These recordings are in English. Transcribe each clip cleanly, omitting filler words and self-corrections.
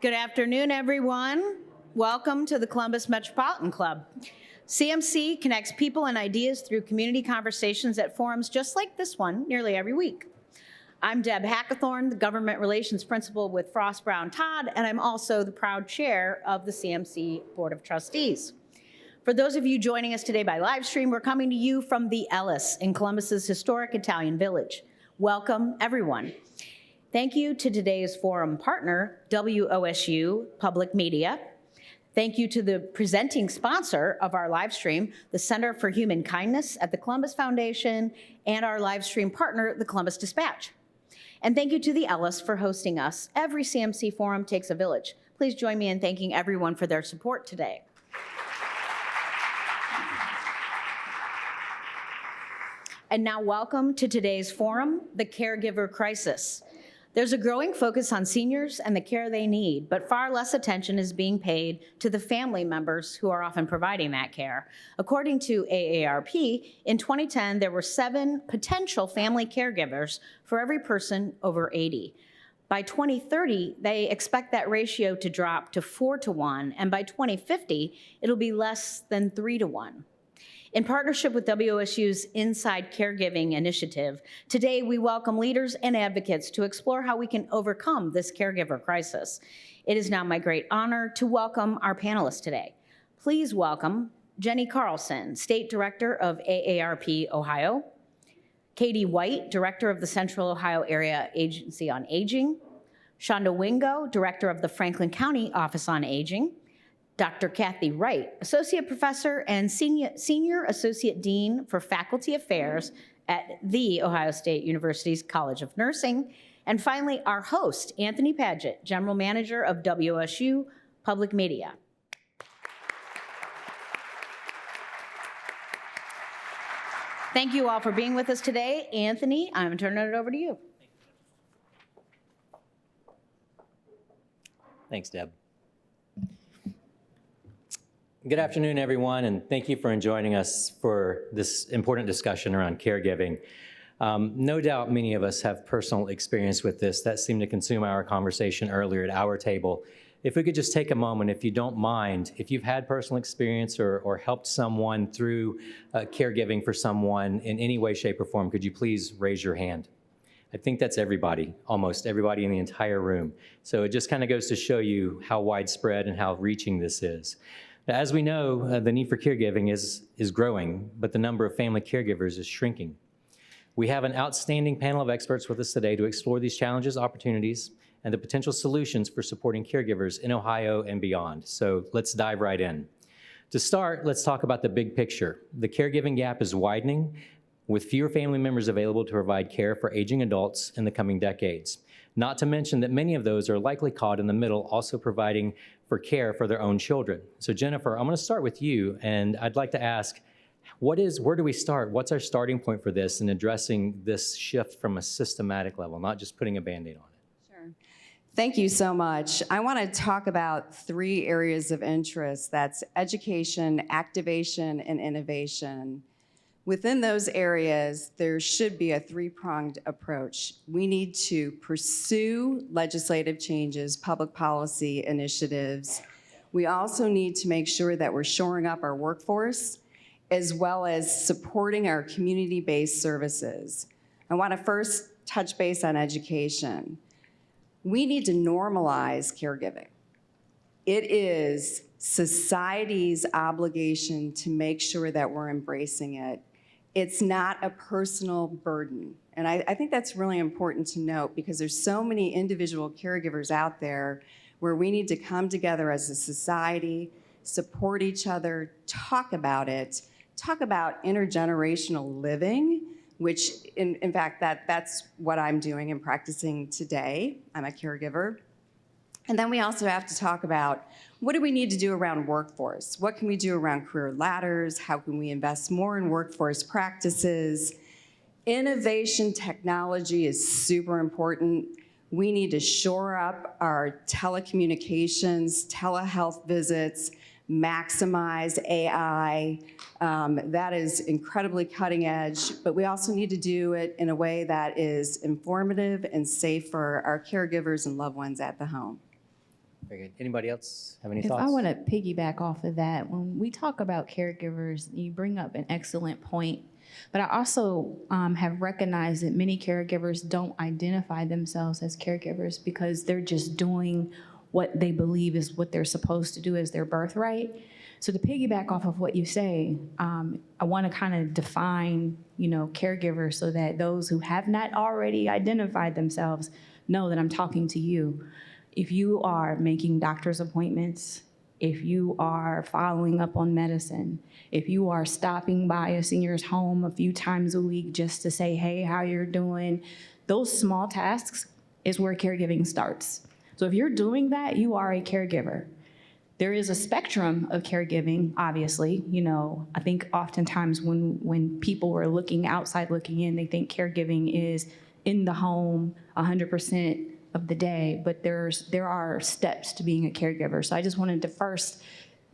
Good afternoon, everyone. Welcome to the Columbus Metropolitan Club. CMC connects people and ideas through community conversations at forums just like this one nearly every week. I'm Deb Hackathorn, the Government Relations Principal with Frost Brown Todd, and I'm also the proud chair of the CMC Board of Trustees. For those of you joining us today by live stream, we're coming to you from the Ellis in Columbus's historic Italian village. Welcome, everyone. Thank you to today's forum partner, WOSU Public Media. Thank you to the presenting sponsor of our live stream, the Center for Human Kindness at the Columbus Foundation, and our live stream partner, the Columbus Dispatch. And thank you to the Ellis for hosting us. Every CMC forum takes a village. Please join me in thanking everyone for their support today. And now welcome to today's forum, the Caregiver Crisis. There's a growing focus on seniors and the care they need, but far less attention is being paid to the family members who are often providing that care. According to AARP, in 2010, there were 7 potential family caregivers for every person over 80. By 2030, they expect that ratio to drop to 4-to-1, and by 2050, it'll be less than 3-to-1. In partnership with WOSU's Inside Caregiving initiative, today we welcome leaders and advocates to explore how we can overcome this caregiver crisis. It is now my great honor to welcome our panelists today. Please welcome Jenny Carlson, State Director of AARP Ohio, Katie White, Director of the Central Ohio Area Agency on Aging, Shonda Wingo, Director of the Franklin County Office on Aging, Dr. Kathy Wright, Associate Professor and Senior Associate Dean for Faculty Affairs at The Ohio State University's College of Nursing. And finally, our host, Anthony Padgett, General Manager of WOSU Public Media. Thank you all for being with us today. Anthony, I'm turning it over to you. Thanks, Deb. Good afternoon, everyone, and thank you for joining us for this important discussion around caregiving. No doubt many of us have personal experience with this. That seemed to consume our conversation earlier at our table. If we could just take a moment, if you don't mind, if you've had personal experience or helped someone through caregiving for someone in any way, shape, or form, could you please raise your hand? I think that's everybody, almost everybody in the entire room. So it just kind of goes to show you how widespread and how reaching this is. As we know, the need for caregiving is growing, but the number of family caregivers is shrinking. We have an outstanding panel of experts with us today to explore these challenges, opportunities, and the potential solutions for supporting caregivers in Ohio and beyond. So let's dive right in. To start, let's talk about the big picture. The caregiving gap is widening, with fewer family members available to provide care for aging adults in the coming decades. Not to mention that many of those are likely caught in the middle, also providing for care for their own children. So Jennifer, I'm going to start with you, and I'd like to ask, where do we start? What's our starting point for this in addressing this shift from a systematic level, not just putting a Band-Aid on it? Sure. Thank you so much. I want to talk about 3 areas of interest. That's education, activation, and innovation. Within those areas, there should be a 3-pronged approach. We need to pursue legislative changes, public policy initiatives. We also need to make sure that we're shoring up our workforce, as well as supporting our community-based services. I want to first touch base on education. We need to normalize caregiving. It is society's obligation to make sure that we're embracing it. It's not a personal burden. And I think that's really important to note, because there's so many individual caregivers out there where we need to come together as a society, support each other, talk about it, talk about intergenerational living, which in fact, that's what I'm doing and practicing today. I'm a caregiver. And then we also have to talk about, what do we need to do around workforce? What can we do around career ladders? How can we invest more in workforce practices? Innovation technology is super important. We need to shore up our telecommunications, telehealth visits, maximize AI. That is incredibly cutting edge, but we also need to do it in a way that is informative and safe for our caregivers and loved ones at the home. Very good. Anybody else have any If thoughts? I want to piggyback off of that, when we talk about caregivers, you bring up an excellent point. But I also have recognized that many caregivers don't identify themselves as caregivers because they're just doing what they believe is what they're supposed to do as their birthright. So to piggyback off of what you say, I want to kind of define, caregivers so that those who have not already identified themselves know that I'm talking to you. If you are making doctor's appointments, if you are following up on medicine, if you are stopping by a senior's home a few times a week just to say, hey, how you're doing, those small tasks is where caregiving starts. So if you're doing that, you are a caregiver. There is a spectrum of caregiving, obviously. I think oftentimes when people are looking outside, looking in, they think caregiving is in the home 100% of the day, but there are steps to being a caregiver. So I just wanted to first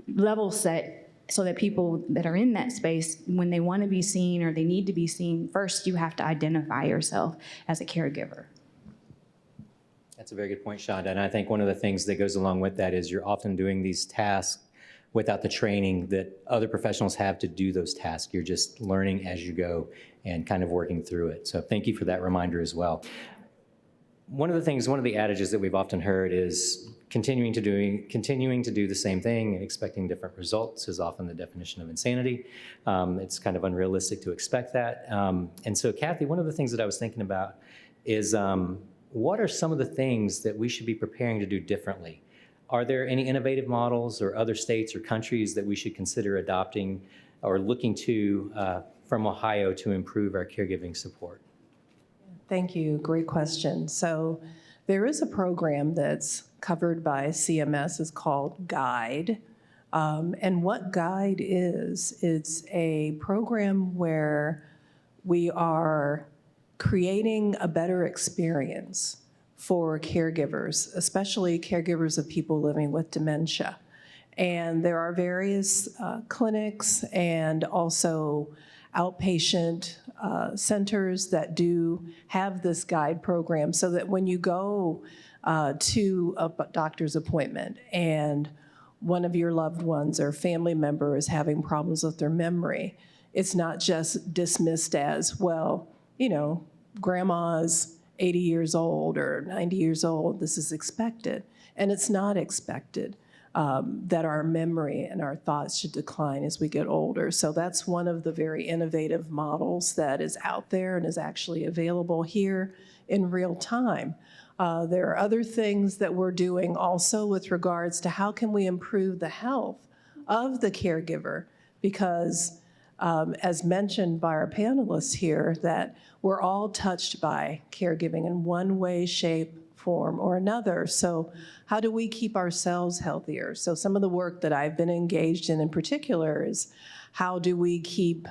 level set so that people that are in that space, when they want to be seen or they need to be seen, first you have to identify yourself as a caregiver. That's a very good point, Shonda. And I think one of the things that goes along with that is you're often doing these tasks without the training that other professionals have to do those tasks. You're just learning as you go and kind of working through it. So thank you for that reminder as well. One of the adages that we've often heard is continuing to do the same thing and expecting different results is often the definition of insanity. It's kind of unrealistic to expect that. And so, Kathy, one of the things that I was thinking about is what are some of the things that we should be preparing to do differently? Are there any innovative models or other states or countries that we should consider adopting or looking to from Ohio to improve our caregiving support? Thank you. Great question. So there is a program that's covered by CMS. It's called GUIDE. And what GUIDE is, it's a program where we are creating a better experience for caregivers, especially caregivers of people living with dementia. And there are various clinics and also outpatient centers that do have this GUIDE program so that when you go to a doctor's appointment and one of your loved ones or family member is having problems with their memory, it's not just dismissed as, well, grandma's 80 years old or 90 years old, this is expected. And it's not expected. That our memory and our thoughts should decline as we get older. So that's one of the very innovative models that is out there and is actually available here in real time. There are other things that we're doing also with regards to how can we improve the health of the caregiver, because as mentioned by our panelists here, that we're all touched by caregiving in one way, shape, form or another. So how do we keep ourselves healthier? So some of the work that I've been engaged in particular is how do we keep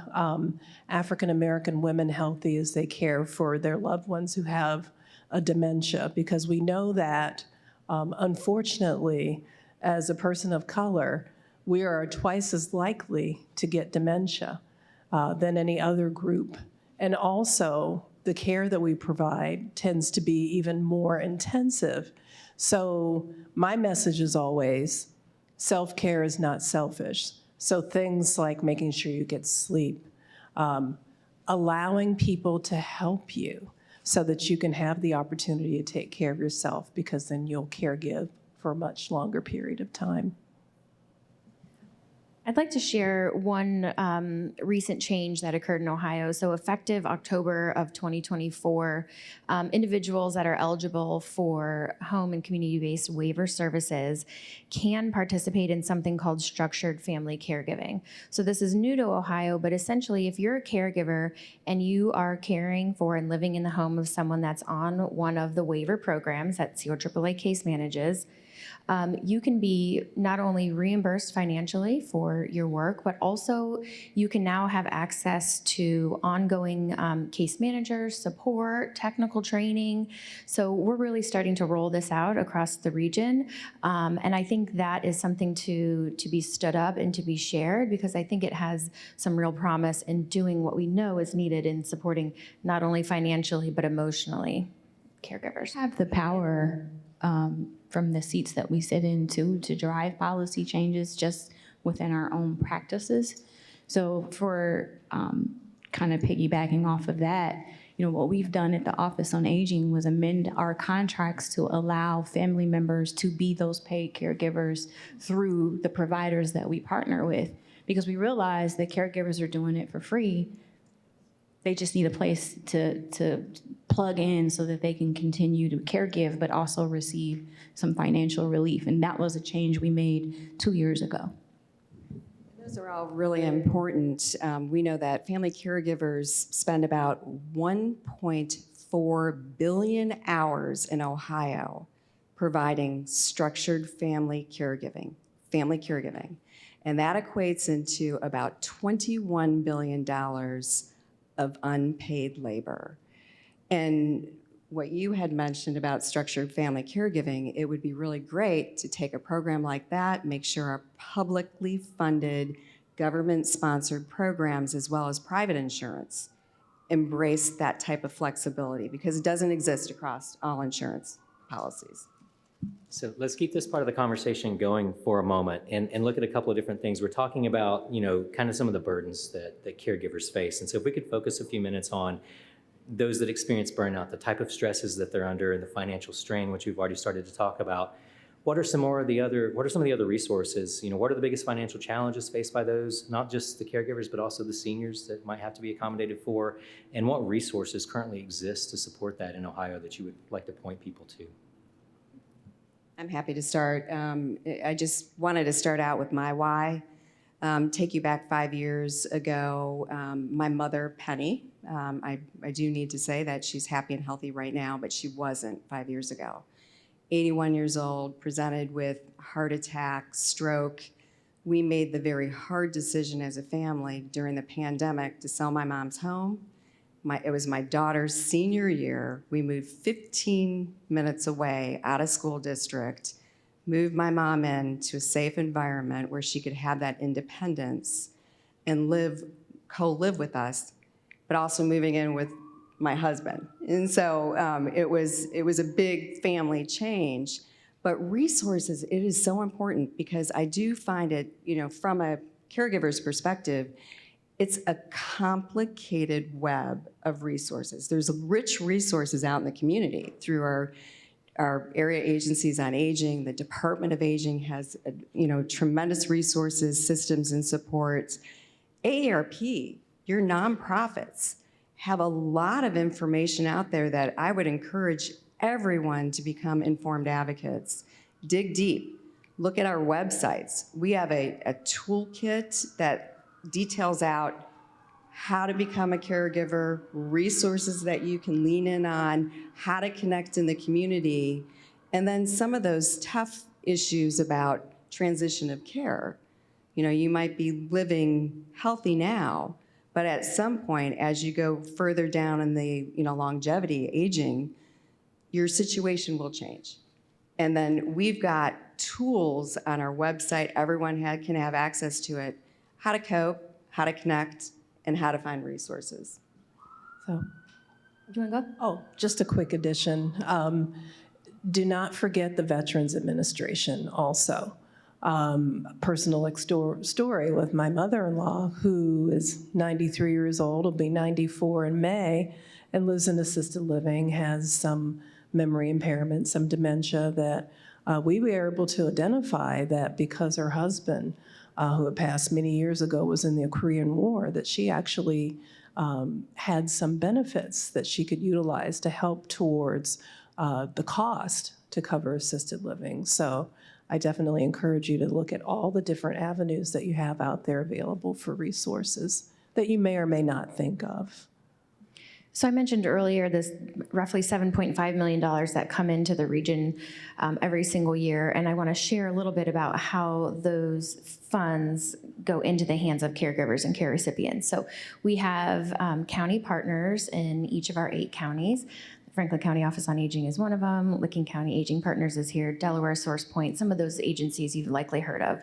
African American women healthy as they care for their loved ones who have a dementia? Because we know that unfortunately, as a person of color, we are twice as likely to get dementia than any other group. And also, the care that we provide tends to be even more intensive. So my message is always, self-care is not selfish. So things like making sure you get sleep, allowing people to help you so that you can have the opportunity to take care of yourself, because then you'll caregive for a much longer period of time. I'd like to share one recent change that occurred in Ohio. So effective October of 2024, individuals that are eligible for home and community-based waiver services can participate in something called structured family caregiving. So this is new to Ohio, but essentially if you're a caregiver and you are caring for and living in the home of someone that's on one of the waiver programs that COAAA case manages, you can be not only reimbursed financially for your work, but also you can now have access to ongoing case managers, support, technical training. So we're really starting to roll this out across the region. And I think that is something to be stood up and to be shared, because I think it has some real promise in doing what we know is needed in supporting not only financially, but emotionally caregivers? Have the power from the seats that we sit in to drive policy changes just within our own practices. So for kind of piggybacking off of that, what we've done at the Office on Aging was amend our contracts to allow family members to be those paid caregivers through the providers that we partner with, because we realize that caregivers are doing it for free. They just need a place to plug in so that they can continue to caregive, but also receive some financial relief. And that was a change we made 2 years ago. Those are all really important. We know that family caregivers spend about 1.4 billion hours in Ohio providing structured family caregiving. And that equates into about $21 billion of unpaid labor. And what you had mentioned about structured family caregiving, it would be really great to take a program like that, make sure our publicly funded, government-sponsored programs, as well as private insurance, embrace that type of flexibility, because it doesn't exist across all insurance policies. So let's keep this part of the conversation going for a moment and look at a couple of different things. We're talking about, kind of some of the burdens that caregivers face. And so if we could focus a few minutes on those that experience burnout, the type of stresses that they're under, and the financial strain, which we've already started to talk about. What are some of the other resources? What are the biggest financial challenges faced by those, not just the caregivers, but also the seniors that might have to be accommodated for? And what resources currently exist to support that in Ohio that you would like to point people to? I'm happy to start. I just wanted to start out with my why. Take you back 5 years ago, my mother, Penny, I do need to say that she's happy and healthy right now, but she wasn't 5 years ago. 81 years old, presented with heart attack, stroke. We made the very hard decision as a family during the pandemic to sell my mom's home. It was my daughter's senior year. We moved 15 minutes away out of school district, moved my mom into a safe environment where she could have that independence and co-live with us, but also moving in with my husband. And so it was a big family change. But resources, it is so important, because I do find it, from a caregiver's perspective, it's a complicated web of resources. There's rich resources out in the community through our area agencies on aging. The Department of Aging has, tremendous resources, systems, and supports. AARP, your nonprofits, have a lot of information out there that I would encourage everyone to become informed advocates. Dig deep. Look at our websites. We have a toolkit that details out how to become a caregiver, resources that you can lean in on, how to connect in the community, and then some of those tough issues about transition of care. You might be living healthy now, but at some point, as you go further down in the longevity, aging, your situation will change. And then we've got tools on our website, everyone can have access to it, how to cope, how to connect, and how to find resources. So, Do you want to go? oh, just a quick addition. Do not forget the Veterans Administration also. Personal story with my mother-in-law, who is 93 years old, will be 94 in May, and lives in assisted living, has some memory impairment, some dementia, that we were able to identify that because her husband, who had passed many years ago, was in the Korean War, that she actually had some benefits that she could utilize to help towards the cost to cover assisted living. So I definitely encourage you to look at all the different avenues that you have out there available for resources that you may or may not think of. So I mentioned earlier this roughly $7.5 million that come into the region every single year, and I want to share a little bit about how those funds go into the hands of caregivers and care recipients. So we have county partners in each of our 8 counties. The Franklin County Office on Aging is one of them. Licking County Aging Partners is here. Delaware Source Point, some of those agencies you've likely heard of.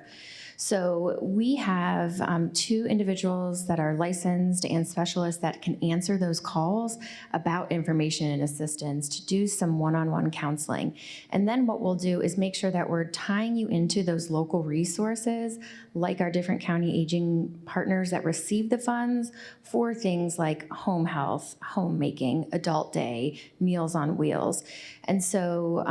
So we have 2 individuals that are licensed and specialists that can answer those calls about information and assistance to do some one-on-one counseling. And then what we'll do is make sure that we're tying you into those local resources, like our different county aging partners that receive the funds for things like home health, homemaking, adult day, Meals on Wheels. And so,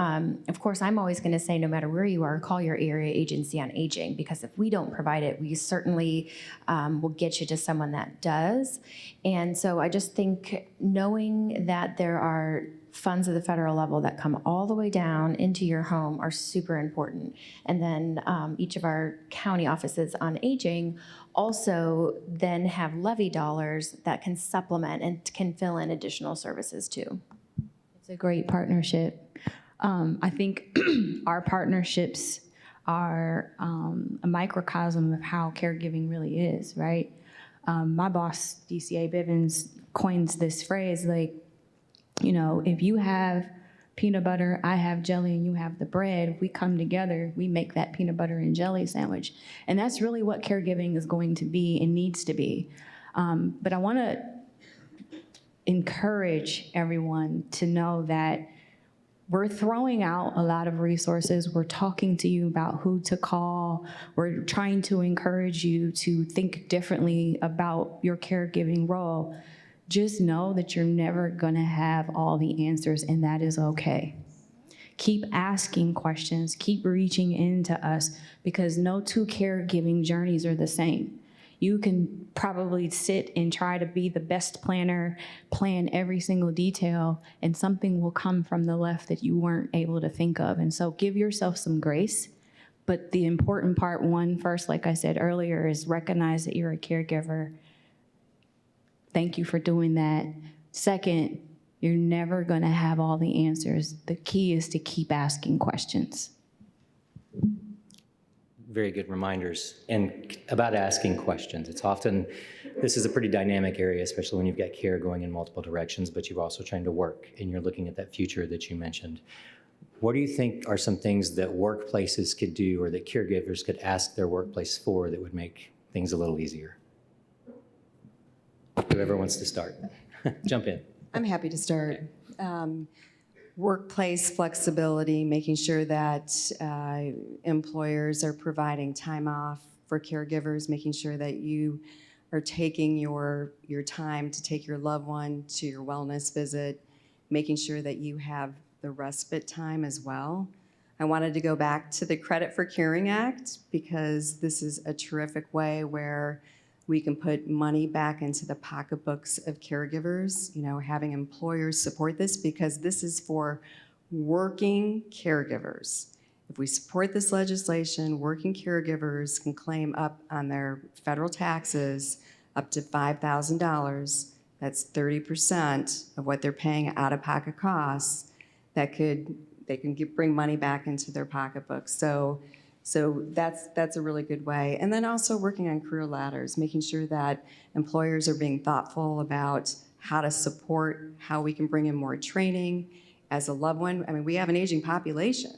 of course, I'm always going to say, no matter where you are, call your area agency on aging, because if we don't provide it, we certainly will get you to someone that does. And so I just think knowing that there are funds at the federal level that come all the way down into your home are super important. And then each of our county offices on aging also then have levy dollars that can supplement and can fill in additional services too. It's a great partnership. I think our partnerships are a microcosm of how caregiving really is, right? My boss, DCA Bivens, coins this phrase like, you know, if you have peanut butter, I have jelly, and you have the bread, if we come together, we make that peanut butter and jelly sandwich. And that's really what caregiving is going to be and needs to be. But I want to encourage everyone to know that we're throwing out a lot of resources. We're talking to you about who to call. We're trying to encourage you to think differently about your caregiving role. Just know that you're never gonna have all the answers, and that is okay. Keep asking questions, keep reaching into us, because no 2 caregiving journeys are the same. You can probably sit and try to be the best planner, plan every single detail, and something will come from the left that you weren't able to think of. And so give yourself some grace. But the important part, one, first, like I said earlier, is recognize that you're a caregiver. Thank you for doing that. Second, you're never gonna have all the answers. The key is to keep asking questions. Very good reminders. And about asking questions, it's often, this is a pretty dynamic area, especially when you've got care going in multiple directions, but you're also trying to work and you're looking at that future that you mentioned. What do you think are some things that workplaces could do or that caregivers could ask their workplace for that would make things a little easier? Whoever wants to start, jump in. I'm happy to start. Workplace flexibility, making sure that employers are providing time off for caregivers, making sure that you are taking your time to take your loved one to your wellness visit, making sure that you have the respite time as well. I wanted to go back to the Credit for Caring Act, because this is a terrific way where we can put money back into the pocketbooks of caregivers, you know, having employers support this, because this is for working caregivers. If we support this legislation, working caregivers can claim up on their federal taxes up to $5,000. That's 30% of what they're paying out-of-pocket costs. They can bring money back into their pocketbooks. So that's a really good way. And then also working on career ladders, making sure that employers are being thoughtful about how to support, how we can bring in more training as a loved one. I mean, we have an aging population.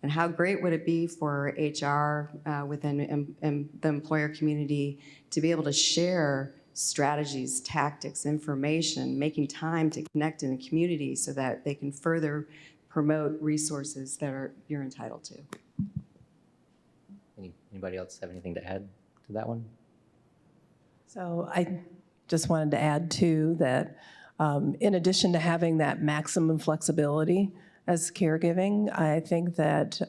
And how great would it be for HR within the employer community to be able to share strategies, tactics, information, making time to connect in the community so that they can further promote resources that you're entitled to. Anybody else have anything to add to that one? So I just wanted to add too that in addition to having that maximum flexibility as caregiving, I think that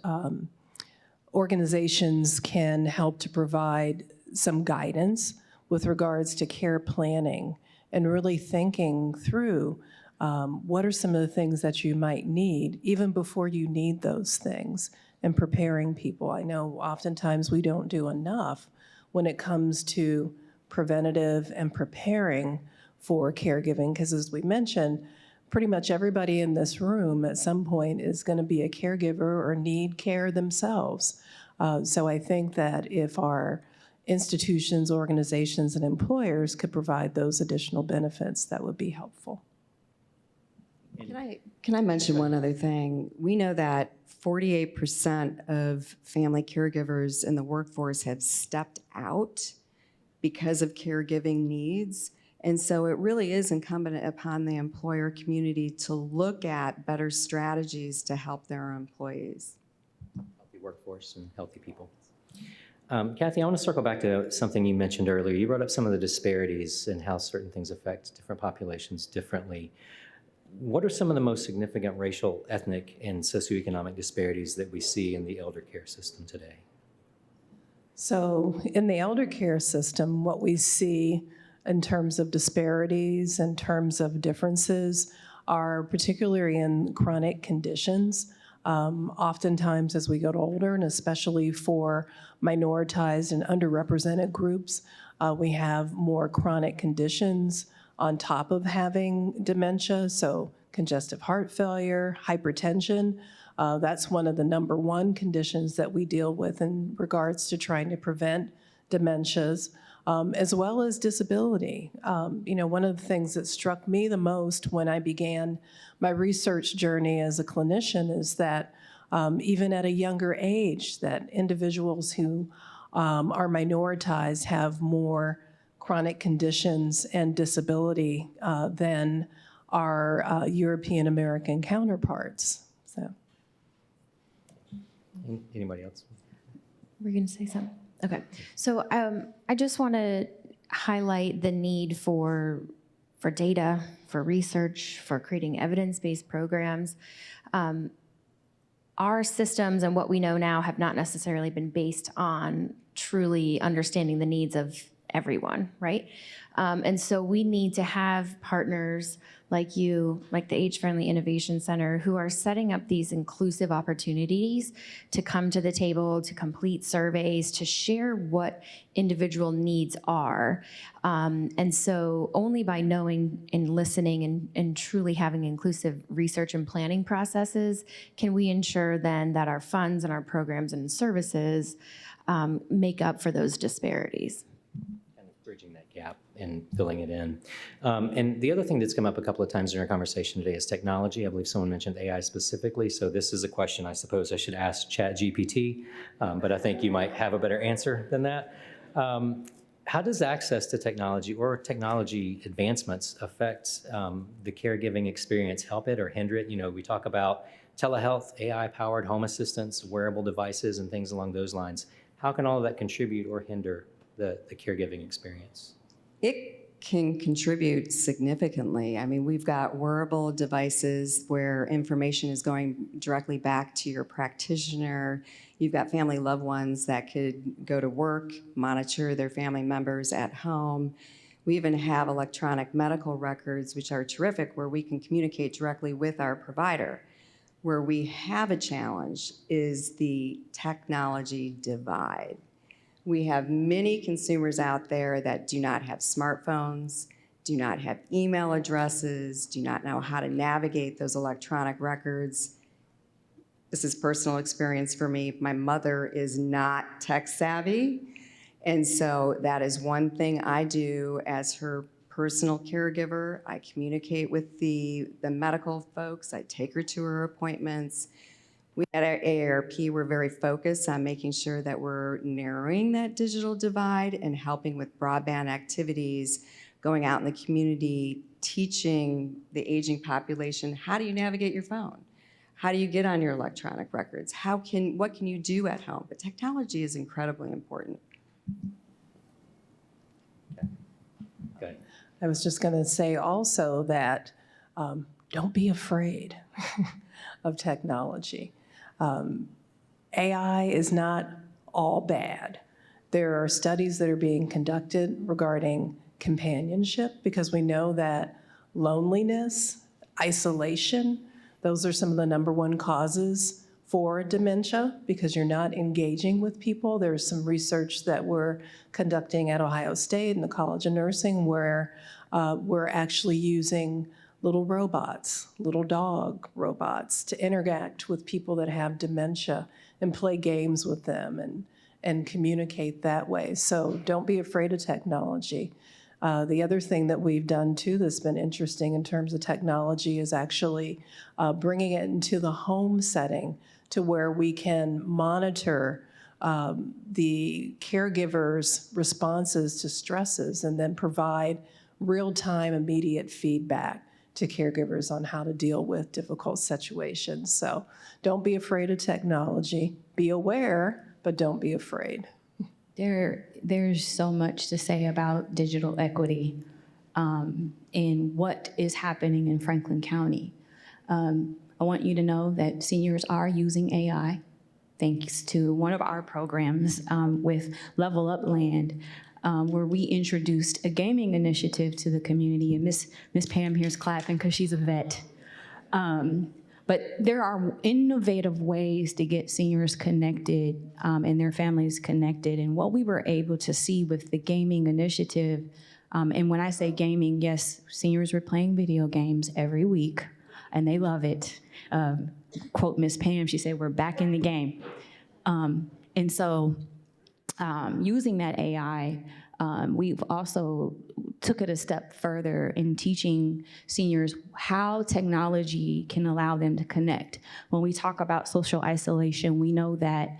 organizations can help to provide some guidance with regards to care planning and really thinking through what are some of the things that you might need even before you need those things, and preparing people. I know oftentimes we don't do enough when it comes to preventative and preparing for caregiving, because as we mentioned, pretty much everybody in this room at some point is going to be a caregiver or need care themselves. So I think that if our institutions, organizations, and employers could provide those additional benefits, that would be helpful. Can I mention one other thing? We know that 48% of family caregivers in the workforce have stepped out because of caregiving needs. And so it really is incumbent upon the employer community to look at better strategies to help their employees. Healthy workforce and healthy people. Kathy, I want to circle back to something you mentioned earlier. You brought up some of the disparities and how certain things affect different populations differently. What are some of the most significant racial, ethnic, and socioeconomic disparities that we see in the elder care system today? So in the elder care system, what we see in terms of disparities, in terms of differences, are particularly in chronic conditions. Oftentimes as we get older, and especially for minoritized and underrepresented groups, we have more chronic conditions on top of having dementia, so congestive heart failure, hypertension. That's one of the number one conditions that we deal with in regards to trying to prevent dementias, as well as disability. One of the things that struck me the most when I began my research journey as a clinician is that even at a younger age, that individuals who are minoritized have more chronic conditions and disability than our European American counterparts. So, Anybody else? Were you going to say something? Okay. So I just want to highlight the need for data, for research, for creating evidence-based programs. Our systems and what we know now have not necessarily been based on truly understanding the needs of everyone, right? And so we need to have partners like you, like the Age Friendly Innovation Center, who are setting up these inclusive opportunities to come to the table, to complete surveys, to share what individual needs are. And so only by knowing and listening and truly having inclusive research and planning processes can we ensure then that our funds and our programs and services make up for those disparities. Bridging that gap and filling it in. And the other thing that's come up a couple of times in our conversation today is technology. I believe someone mentioned AI specifically, so this is a question I suppose I should ask ChatGPT, but I think you might have a better answer than that. How does access to technology or technology advancements affect the caregiving experience, help it or hinder it? We talk about telehealth, AI-powered home assistants, wearable devices, and things along those lines. How can all of that contribute or hinder the caregiving experience? It can contribute significantly. I mean, we've got wearable devices where information is going directly back to your practitioner. You've got family loved ones that could go to work, monitor their family members at home. We even have electronic medical records, which are terrific, where we can communicate directly with our provider. Where we have a challenge is the technology divide. We have many consumers out there that do not have smartphones, do not have email addresses, do not know how to navigate those electronic records. This is personal experience for me. My mother is not tech savvy, and so that is one thing I do as her personal caregiver. I communicate with the medical folks. I take her to her appointments. We at our AARP, we're very focused on making sure that we're narrowing that digital divide and helping with broadband activities, going out in the community, teaching the aging population, how do you navigate your phone? How do you get on your electronic records? What can you do at home? But technology is incredibly important. Okay. I was just going to say also that don't be afraid of technology. AI is not all bad. There are studies that are being conducted regarding companionship because we know that loneliness, isolation, those are some of the number one causes for dementia because you're not engaging with people. There's some research that we're conducting at Ohio State and the College of Nursing where we're actually using little robots, little dog robots to interact with people that have dementia and play games with them and communicate that way. So don't be afraid of technology. The other thing that we've done too that's been interesting in terms of technology is actually bringing it into the home setting to where we can monitor the caregivers' responses to stresses and then provide real-time immediate feedback to caregivers on how to deal with difficult situations. So don't be afraid of technology. Be aware, but don't be afraid. There's so much to say about digital equity and what is happening in Franklin County. I want you to know that seniors are using AI, thanks to one of our programs with Level Up Land, where we introduced a gaming initiative to the community. And Miss Pam here's clapping because she's a vet. But there are innovative ways to get seniors connected and their families connected. And what we were able to see with the gaming initiative, and when I say gaming, yes, seniors were playing video games every week, and they love it. Quote Miss Pam, she said, "We're back in the game." And so using that AI, we've also took it a step further in teaching seniors how technology can allow them to connect. When we talk about social isolation, we know that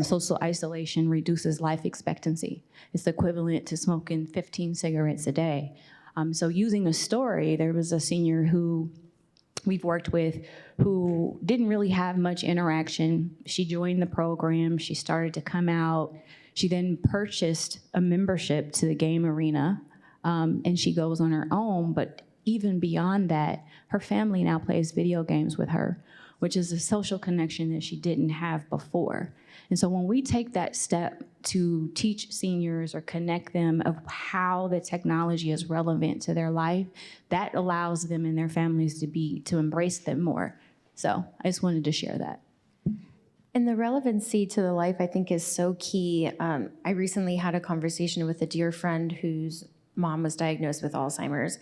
social isolation reduces life expectancy. It's equivalent to smoking 15 cigarettes a day. So using a story, there was a senior who we've worked with who didn't really have much interaction. She joined the program, she started to come out. She then purchased a membership to the game arena, and she goes on her own. But even beyond that, her family now plays video games with her, which is a social connection that she didn't have before. And so when we take that step to teach seniors or connect them of how the technology is relevant to their life, that allows them and their families to embrace them more. So I just wanted to share that. And the relevancy to the life, I think, is so key. I recently had a conversation with a dear friend whose mom was diagnosed with Alzheimer's,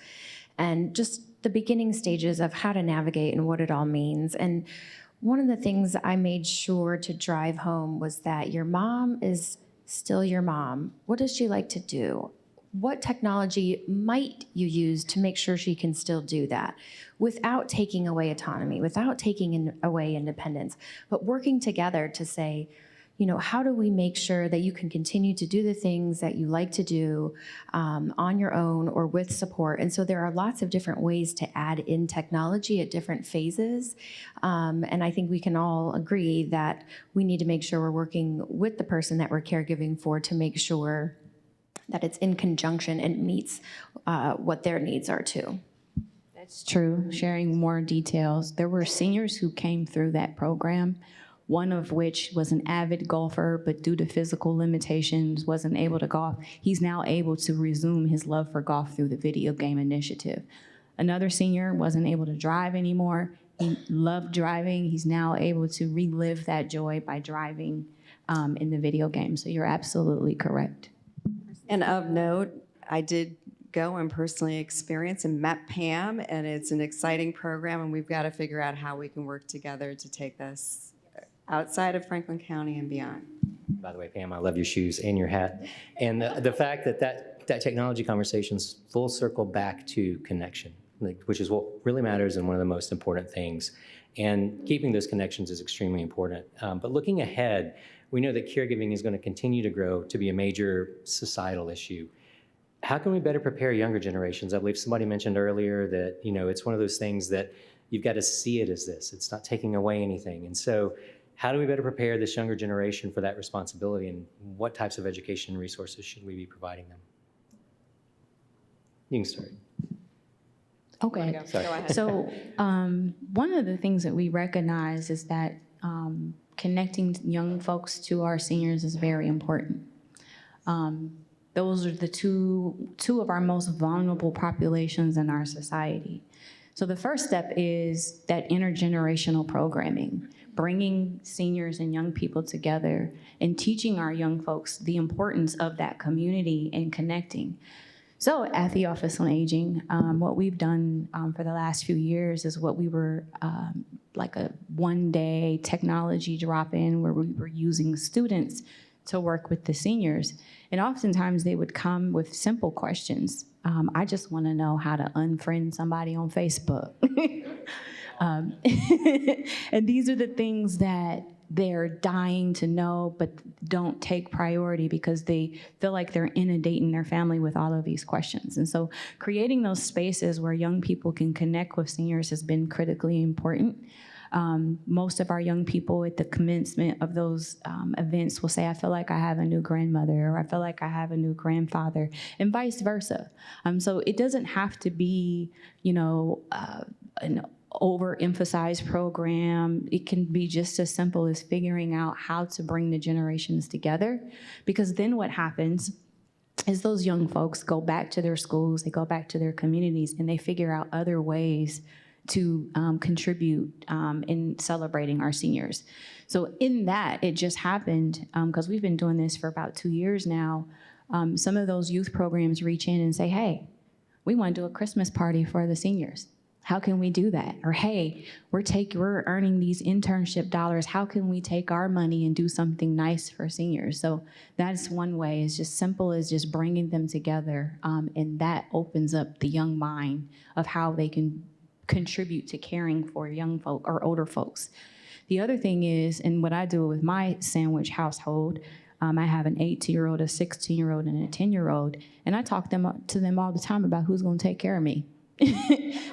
and just the beginning stages of how to navigate and what it all means. And one of the things I made sure to drive home was that your mom is still your mom. What does she like to do? What technology might you use to make sure she can still do that without taking away autonomy, without taking away independence, but working together to say, you know, how do we make sure that you can continue to do the things that you like to do on your own or with support? And so there are lots of different ways to add in technology at different phases. And I think we can all agree that we need to make sure we're working with the person that we're caregiving for to make sure that it's in conjunction and meets what their needs are too. That's true. Sharing more details. There were seniors who came through that program, one of which was an avid golfer, but due to physical limitations wasn't able to golf. He's now able to resume his love for golf through the video game initiative. Another senior wasn't able to drive anymore. He loved driving. He's now able to relive that joy by driving in the video game. So you're absolutely correct. And of note, I did go and personally experience and met Pam, and it's an exciting program, and we've got to figure out how we can work together to take this outside of Franklin County and beyond. By the way, Pam, I love your shoes and your hat. And the fact that technology conversation's full circle back to connection, which is what really matters and one of the most important things. And keeping those connections is extremely important. But looking ahead, we know that caregiving is going to continue to grow to be a major societal issue. How can we better prepare younger generations? I believe somebody mentioned earlier that, you know, it's one of those things that you've got to see it as this. It's not taking away anything. And so how do we better prepare this younger generation for that responsibility, and what types of education and resources should we be providing them? You can start. Okay. Sorry. Go ahead. So one of the things that we recognize is that connecting young folks to our seniors is very important. Those are the two of our most vulnerable populations in our society. So the first step is that intergenerational programming, bringing seniors and young people together and teaching our young folks the importance of that community and connecting. So at the Office on Aging, what we've done for the last few years is what we were like a one-day technology drop-in where we were using students to work with the seniors. And oftentimes they would come with simple questions. I just want to know how to unfriend somebody on Facebook. And these are the things that they're dying to know, but don't take priority because they feel like they're inundating their family with all of these questions. And so creating those spaces where young people can connect with seniors has been critically important. Most of our young people at the commencement of those events will say, I feel like I have a new grandmother, or I feel like I have a new grandfather, and vice versa. So it doesn't have to be, an overemphasized program. It can be just as simple as figuring out how to bring the generations together, because then what happens is those young folks go back to their schools, they go back to their communities, and they figure out other ways to contribute in celebrating our seniors. So in that, it just happened, because we've been doing this for about 2 years now, some of those youth programs reach in and say, hey, we want to do a Christmas party for the seniors. How can we do that? Or, hey, we're earning these internship dollars. How can we take our money and do something nice for seniors? So that's one way. It's just simple as just bringing them together, and that opens up the young mind of how they can contribute to caring for young folk or older folks. The other thing is, and what I do with my sandwich household, I have an 18-year-old, a 16-year-old, and a 10-year-old, and I talk to them all the time about who's going to take care of me.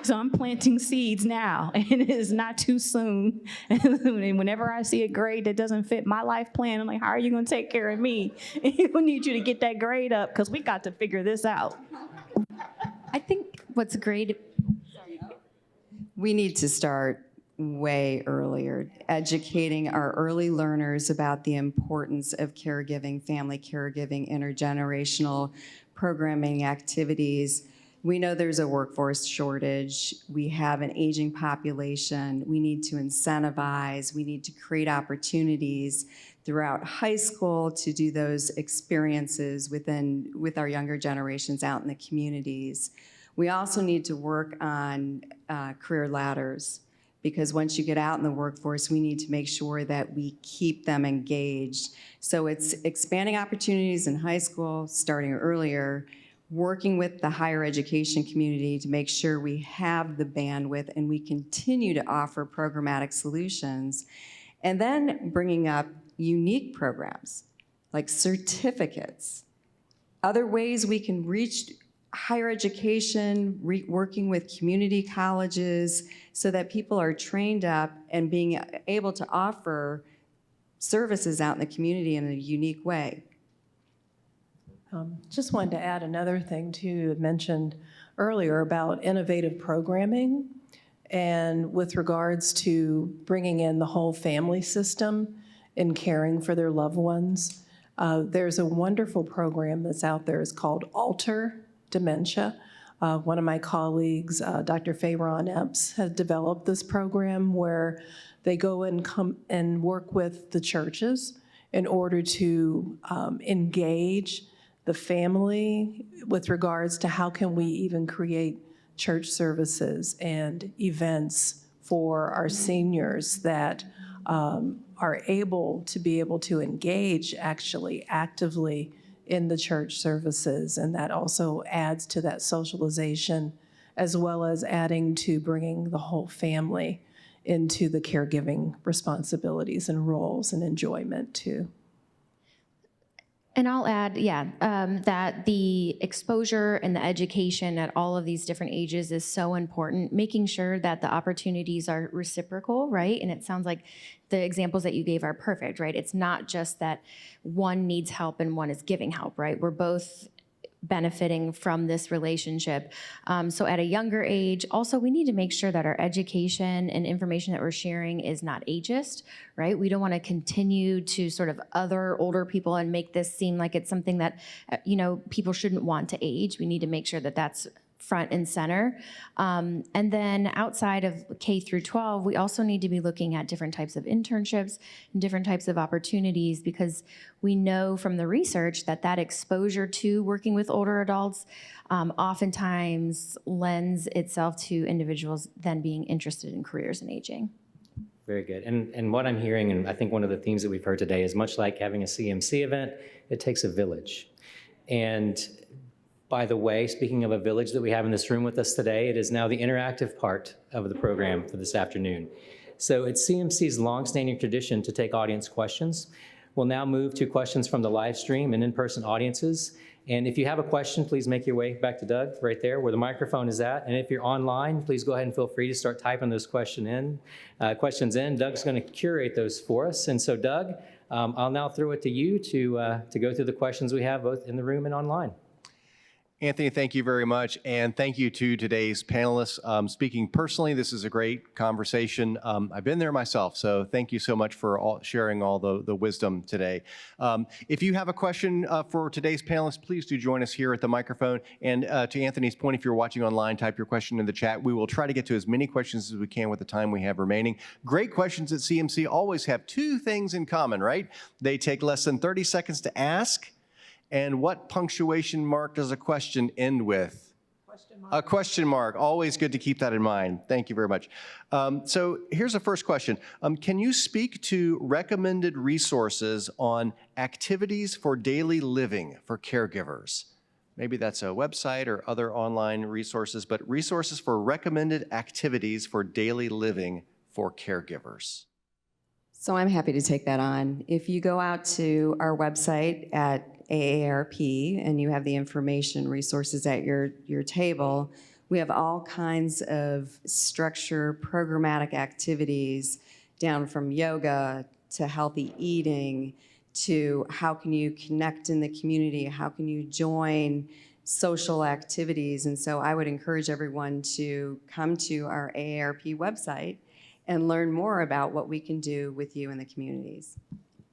So I'm planting seeds now, and it is not too soon. And whenever I see a grade that doesn't fit my life plan, I'm like, how are you going to take care of me? We need you to get that grade up because we got to figure this out. I think what's great. We need to start way earlier, educating our early learners about the importance of caregiving, family caregiving, intergenerational programming activities. We know there's a workforce shortage. We have an aging population. We need to incentivize. We need to create opportunities throughout high school to do those experiences with our younger generations out in the communities. We also need to work on career ladders, because once you get out in the workforce, we need to make sure that we keep them engaged. So it's expanding opportunities in high school, starting earlier, working with the higher education community to make sure we have the bandwidth and we continue to offer programmatic solutions, and then bringing up unique programs like certificates, other ways we can reach higher education, working with community colleges so that people are trained up and being able to offer services out in the community in a unique way. Just wanted to add another thing too. You had mentioned earlier about innovative programming, and with regards to bringing in the whole family system in caring for their loved ones. There's a wonderful program that's out there. It's called Alter Dementia. One of my colleagues, Dr. Fayron Epps, has developed this program where they go and come and work with the churches in order to engage the family with regards to how can we even create church services and events for our seniors that are able to engage actually actively in the church services. And that also adds to that socialization, as well as adding to bringing the whole family into the caregiving responsibilities and roles and enjoyment too. And I'll add, that the exposure and the education at all of these different ages is so important, making sure that the opportunities are reciprocal, right? And it sounds like the examples that you gave are perfect, right? It's not just that one needs help and one is giving help, right? We're both benefiting from this relationship. So at a younger age, also we need to make sure that our education and information that we're sharing is not ageist, right? We don't want to continue to sort of other older people and make this seem like it's something that, people shouldn't want to age. We need to make sure that that's front and center. And then outside of K through 12, we also need to be looking at different types of internships and different types of opportunities, because we know from the research that exposure to working with older adults oftentimes lends itself to individuals then being interested in careers in aging. Very good. And what I'm hearing, and I think one of the themes that we've heard today is much like having a CMC event, it takes a village. And by the way, speaking of a village that we have in this room with us today, it is now the interactive part of the program for this afternoon. So it's CMC's longstanding tradition to take audience questions. We'll now move to questions from the live stream and in-person audiences. And if you have a question, please make your way back to Doug right there where the microphone is at. And if you're online, please go ahead and feel free to start typing those questions in. Doug's going to curate those for us. And so Doug, I'll now throw it to you to go through the questions we have both in the room and online. Anthony, thank you very much, and thank you to today's panelists. Speaking personally, this is a great conversation. I've been there myself, so thank you so much for sharing all the wisdom today. If you have a question for today's panelists, please do join us here at the microphone. And to Anthony's point, if you're watching online, type your question in the chat. We will try to get to as many questions as we can with the time we have remaining. Great questions at CMC always have two things in common, right? They take less than 30 seconds to ask. And what punctuation mark does a question end with? Question mark. A question mark. Always good to keep that in mind. Thank you very much. So here's the first question. Can you speak to recommended resources on activities for daily living for caregivers? Maybe that's a website or other online resources, but resources for recommended activities for daily living for caregivers. So I'm happy to take that on. If you go out to our website at AARP and you have the information resources at your table, we have all kinds of structured programmatic activities down from yoga to healthy eating to how can you connect in the community, how can you join social activities. And so I would encourage everyone to come to our AARP website and learn more about what we can do with you in the communities.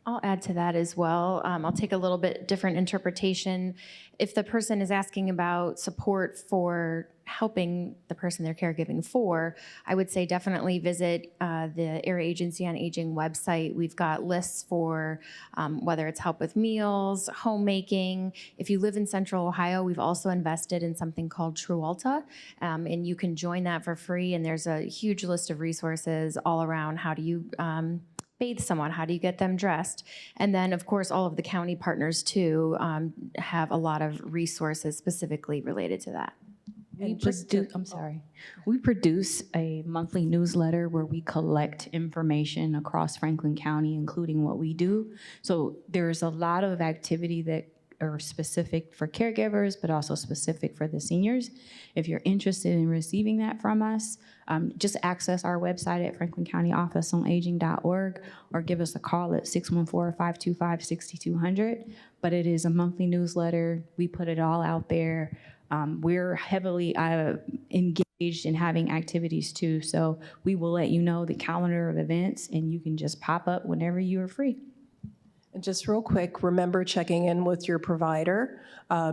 I'll add to that as well. I'll take a little bit different interpretation. If the person is asking about support for helping the person they're caregiving for, I would say definitely visit the Area Agency on Aging website. We've got lists for whether it's help with meals, homemaking. If you live in Central Ohio, we've also invested in something called Trualta, and you can join that for free. And there's a huge list of resources all around how do you bathe someone, how do you get them dressed? And then, of course, all of the county partners, too, have a lot of resources specifically related to that. We produce a monthly newsletter where we collect information across Franklin County, including what we do. So there's a lot of activity that are specific for caregivers, but also specific for the seniors. If you're interested in receiving that from us, just access our website at franklincountyofficeonaging.org or give us a call at 614-525-6200. But it is a monthly newsletter. We put it all out there. We're heavily engaged in having activities too. So we will let you know the calendar of events and you can just pop up whenever you are free. And just real quick, remember checking in with your provider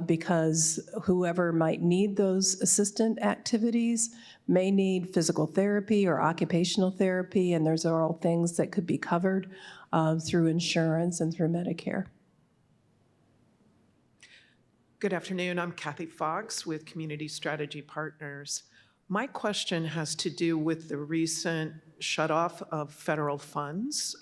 because whoever might need those assistant activities may need physical therapy or occupational therapy, and those are all things that could be covered through insurance and through Medicare. Good afternoon. I'm Kathy Fox with Community Strategy Partners. My question has to do with the recent shutoff of federal funds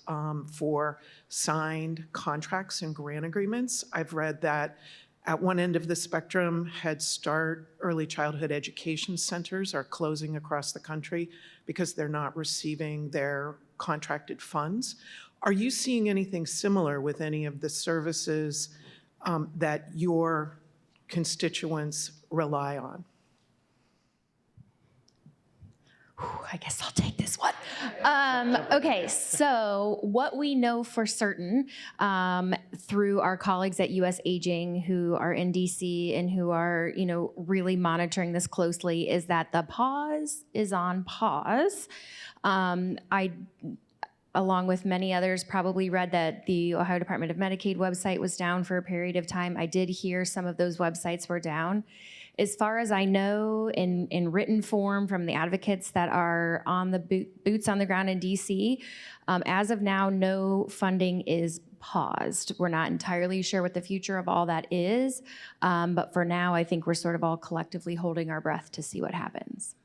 for signed contracts and grant agreements. I've read that at one end of the spectrum, Head Start early childhood education centers are closing across the country because they're not receiving their contracted funds. Are you seeing anything similar with any of the services that your constituents rely on? I guess I'll take this one. Okay, so what we know for certain through our colleagues at U.S. Aging who are in D.C. and who are, really monitoring this closely is that the pause is on pause. I, along with many others, probably read that the Ohio Department of Medicaid website was down for a period of time. I did hear some of those websites were down. As far as I know, in written form from the advocates that are on the boots on the ground in DC, as of now, no funding is paused. We're not entirely sure what the future of all that is, but for now, I think we're sort of all collectively holding our breath to see what happens.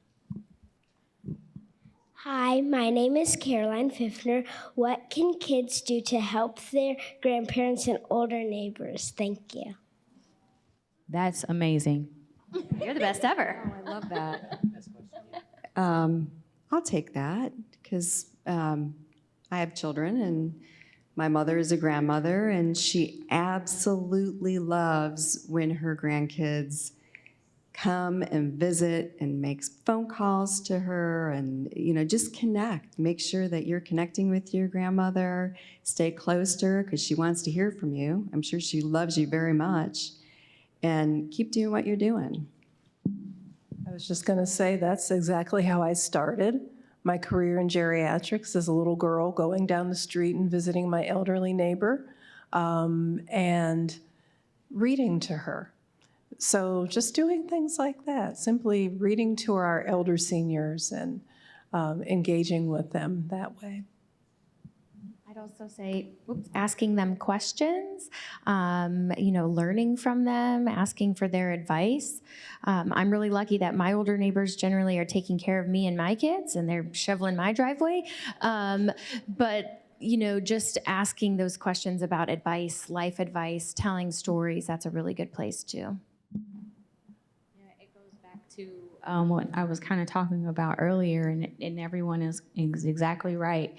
Hi, my name is Caroline Pfiffner. What can kids do to help their grandparents and older neighbors? Thank you. That's amazing. You're the best ever. Oh, I love that. I'll take that because I have children and my mother is a grandmother and she absolutely loves when her grandkids come and visit and makes phone calls to her and, just connect. Make sure that you're connecting with your grandmother. Stay close to her because she wants to hear from you. I'm sure she loves you very much. And keep doing what you're doing. I was just going to say that's exactly how I started my career in geriatrics as a little girl, going down the street and visiting my elderly neighbor and reading to her. So just doing things like that, simply reading to our elder seniors and engaging with them that way. I'd also say asking them questions, learning from them, asking for their advice. I'm really lucky that my older neighbors generally are taking care of me and my kids, and they're shoveling my driveway. But just asking those questions about advice, life advice, telling stories, that's a really good place too. It goes back to what I was kind of talking about earlier, and everyone is exactly right.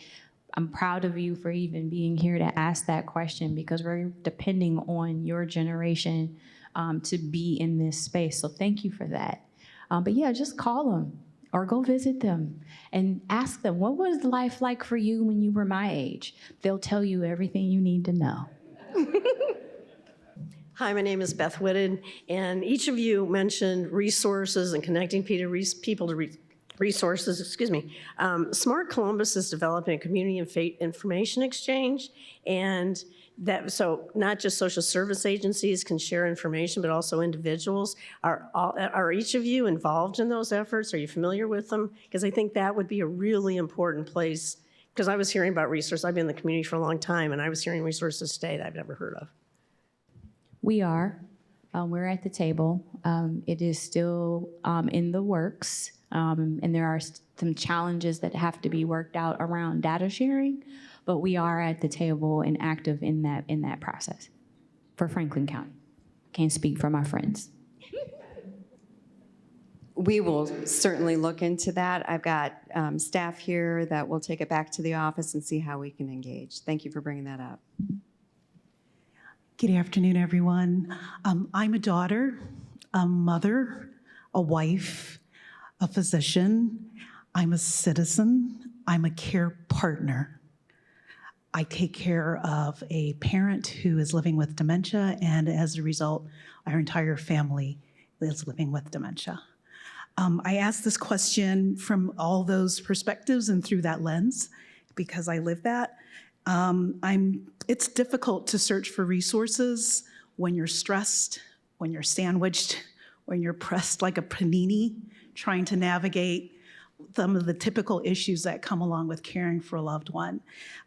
I'm proud of you for even being here to ask that question because we're depending on your generation to be in this space. So thank you for that. But yeah, just call them or go visit them and ask them, what was life like for you when you were my age? They'll tell you everything you need to know. Hi, my name is Beth Whitted, and each of you mentioned resources and connecting people to resources. Smart Columbus is developing a community information exchange, and so not just social service agencies can share information, but also individuals. Are each of you involved in those efforts? Are you familiar with them? Because I think that would be a really important place, because I was hearing about resources. I've been in the community for a long time, and I was hearing resources today that I've never heard of. We are. We're at the table. It is still in the works, and there are some challenges that have to be worked out around data sharing, but we are at the table and active in that process for Franklin County. Can't speak for my friends. We will certainly look into that. I've got staff here that will take it back to the office and see how we can engage. Thank you for bringing that up. Good afternoon, everyone. I'm a daughter, a mother, a wife, a physician. I'm a citizen. I'm a care partner. I take care of a parent who is living with dementia, and as a result, our entire family is living with dementia. I ask this question from all those perspectives and through that lens because I live that. It's difficult to search for resources when you're stressed, when you're sandwiched, when you're pressed like a panini, trying to navigate some of the typical issues that come along with caring for a loved one.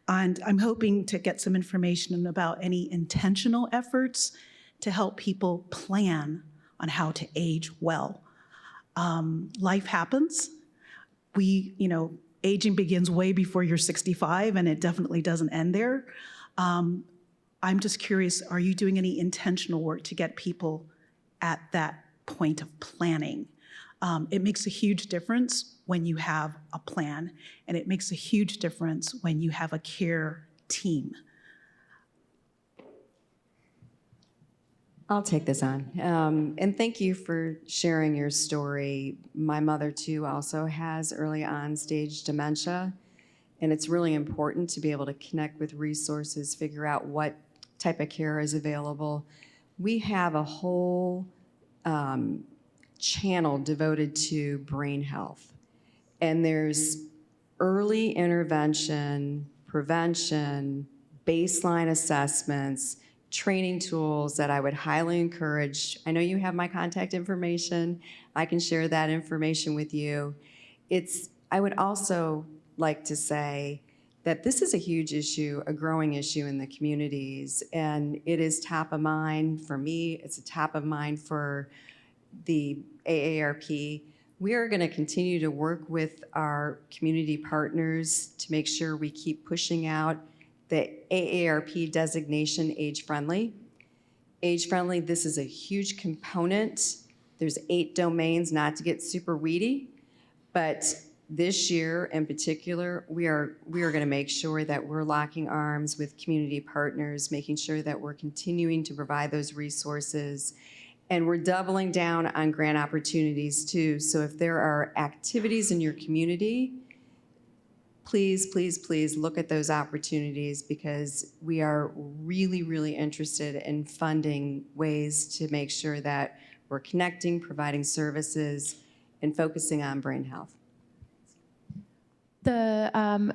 And I'm hoping to get some information about any intentional efforts to help people plan on how to age well. Life happens. Aging begins way before you're 65, and it definitely doesn't end there. I'm just curious, are you doing any intentional work to get people at that point of planning? It makes a huge difference when you have a plan, and it makes a huge difference when you have a care team. I'll take this on. And thank you for sharing your story. My mother, too, also has early on stage dementia, and it's really important to be able to connect with resources, figure out what type of care is available. We have a whole channel devoted to brain health, and there's early intervention, prevention, baseline assessments, training tools that I would highly encourage. I know you have my contact information. I can share that information with you. I would also like to say that this is a huge issue, a growing issue in the communities, and it is top of mind for me. It's a top of mind for the AARP. We are going to continue to work with our community partners to make sure we keep pushing out the AARP designation age-friendly. Age-friendly, this is a huge component. There's 8 domains, not to get super weedy, but this year in particular, we are going to make sure that we're locking arms with community partners, making sure that we're continuing to provide those resources. And we're doubling down on grant opportunities too. So if there are activities in your community, please, please, please look at those opportunities, because we are really, really interested in funding ways to make sure that we're connecting, providing services, and focusing on brain health. The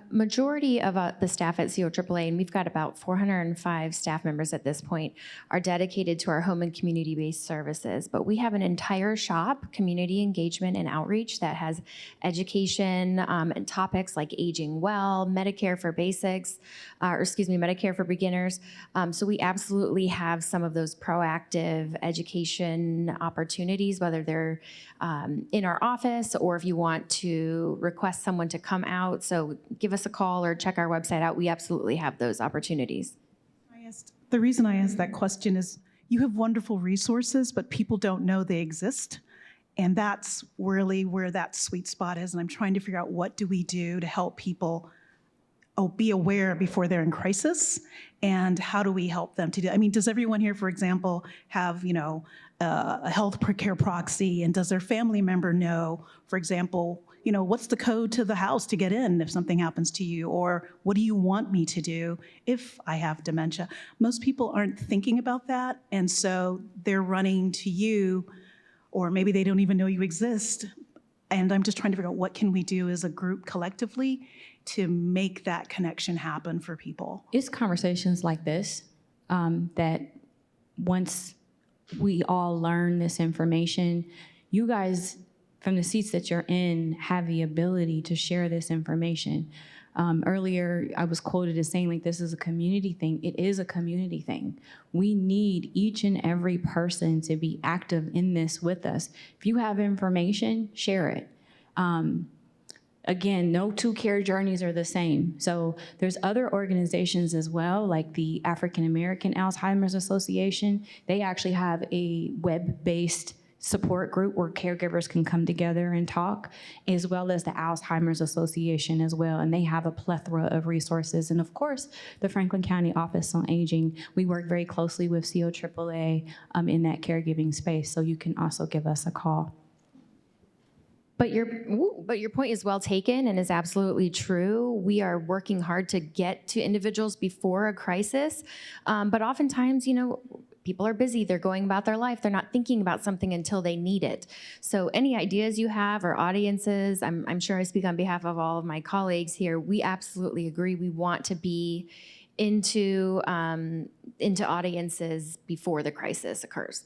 majority of the staff at COAAA, and we've got about 405 staff members at this point, are dedicated to our home and community-based services. But we have an entire shop, community engagement and outreach, that has education and topics like aging well, Medicare for basics, Medicare for beginners. So we absolutely have some of those proactive education opportunities, whether they're in our office or if you want to request someone to come out. So give us a call or check our website out. We absolutely have those opportunities. The reason I asked that question is you have wonderful resources, but people don't know they exist. And that's really where that sweet spot is. And I'm trying to figure out, what do we do to help people be aware before they're in crisis? And how do we help them to do? I mean, does everyone here, for example, have, a health care proxy? And does their family member know, for example, what's the code to the house to get in if something happens to you? Or what do you want me to do if I have dementia? Most people aren't thinking about that. And so they're running to you, or maybe they don't even know you exist. And I'm just trying to figure out, what can we do as a group collectively to make that connection happen for people? It's conversations like this that once we all learn this information, you guys from the seats that you're in have the ability to share this information. Earlier, I was quoted as saying, like, this is a community thing. It is a community thing. We need each and every person to be active in this with us. If you have information, share it. Again, no 2 care journeys are the same. So there's other organizations as well, like the African American Alzheimer's Association. They actually have a web-based support group where caregivers can come together and talk, as well as the Alzheimer's Association as well. And they have a plethora of resources. And of course, the Franklin County Office on Aging, we work very closely with COAAA in that caregiving space. So you can also give us a call. But your point is well taken and is absolutely true. We are working hard to get to individuals before a crisis. But oftentimes, people are busy, they're going about their life, they're not thinking about something until they need it. So any ideas you have, or audiences, I'm sure I speak on behalf of all of my colleagues here, we absolutely agree. We want to be into audiences before the crisis occurs.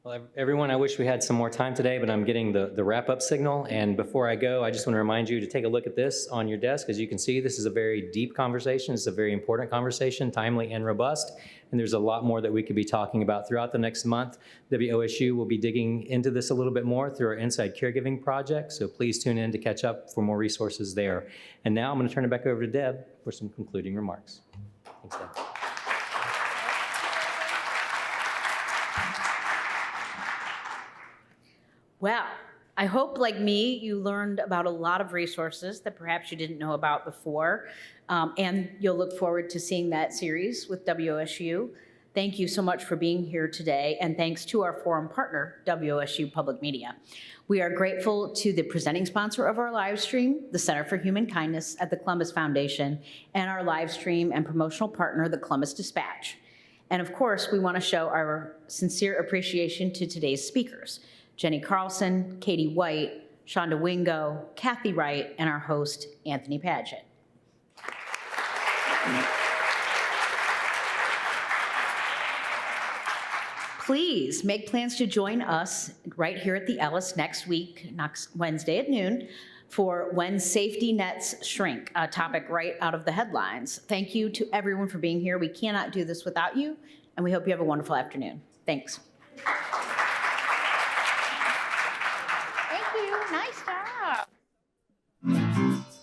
Well, everyone, I wish we had some more time today, but I'm getting the wrap-up signal. And before I go, I just want to remind you to take a look at this on your desk. As you can see, this is a very deep conversation. It's a very important conversation, timely and robust. And there's a lot more that we could be talking about throughout the next month. WOSU will be digging into this a little bit more through our Inside Caregiving project. So please tune in to catch up for more resources there. And now I'm going to turn it back over to Deb for some concluding remarks. Thanks, Deb. Well, I hope, like me, you learned about a lot of resources that perhaps you didn't know about before, and you'll look forward to seeing that series with WOSU. Thank you so much for being here today, and thanks to our forum partner, WOSU Public Media. We are grateful to the presenting sponsor of our live stream, the Center for Human Kindness at the Columbus Foundation, and our live stream and promotional partner, the Columbus Dispatch. And of course, we want to show our sincere appreciation to today's speakers, Jenny Carlson, Katie White, Shonda Wingo, Kathy Wright, and our host, Anthony Padgett. Please make plans to join us right here at the Ellis next week, next Wednesday at noon, for When Safety Nets Shrink, a topic right out of the headlines. Thank you to everyone for being here. We cannot do this without you, and we hope you have a wonderful afternoon. Thanks. Thank you.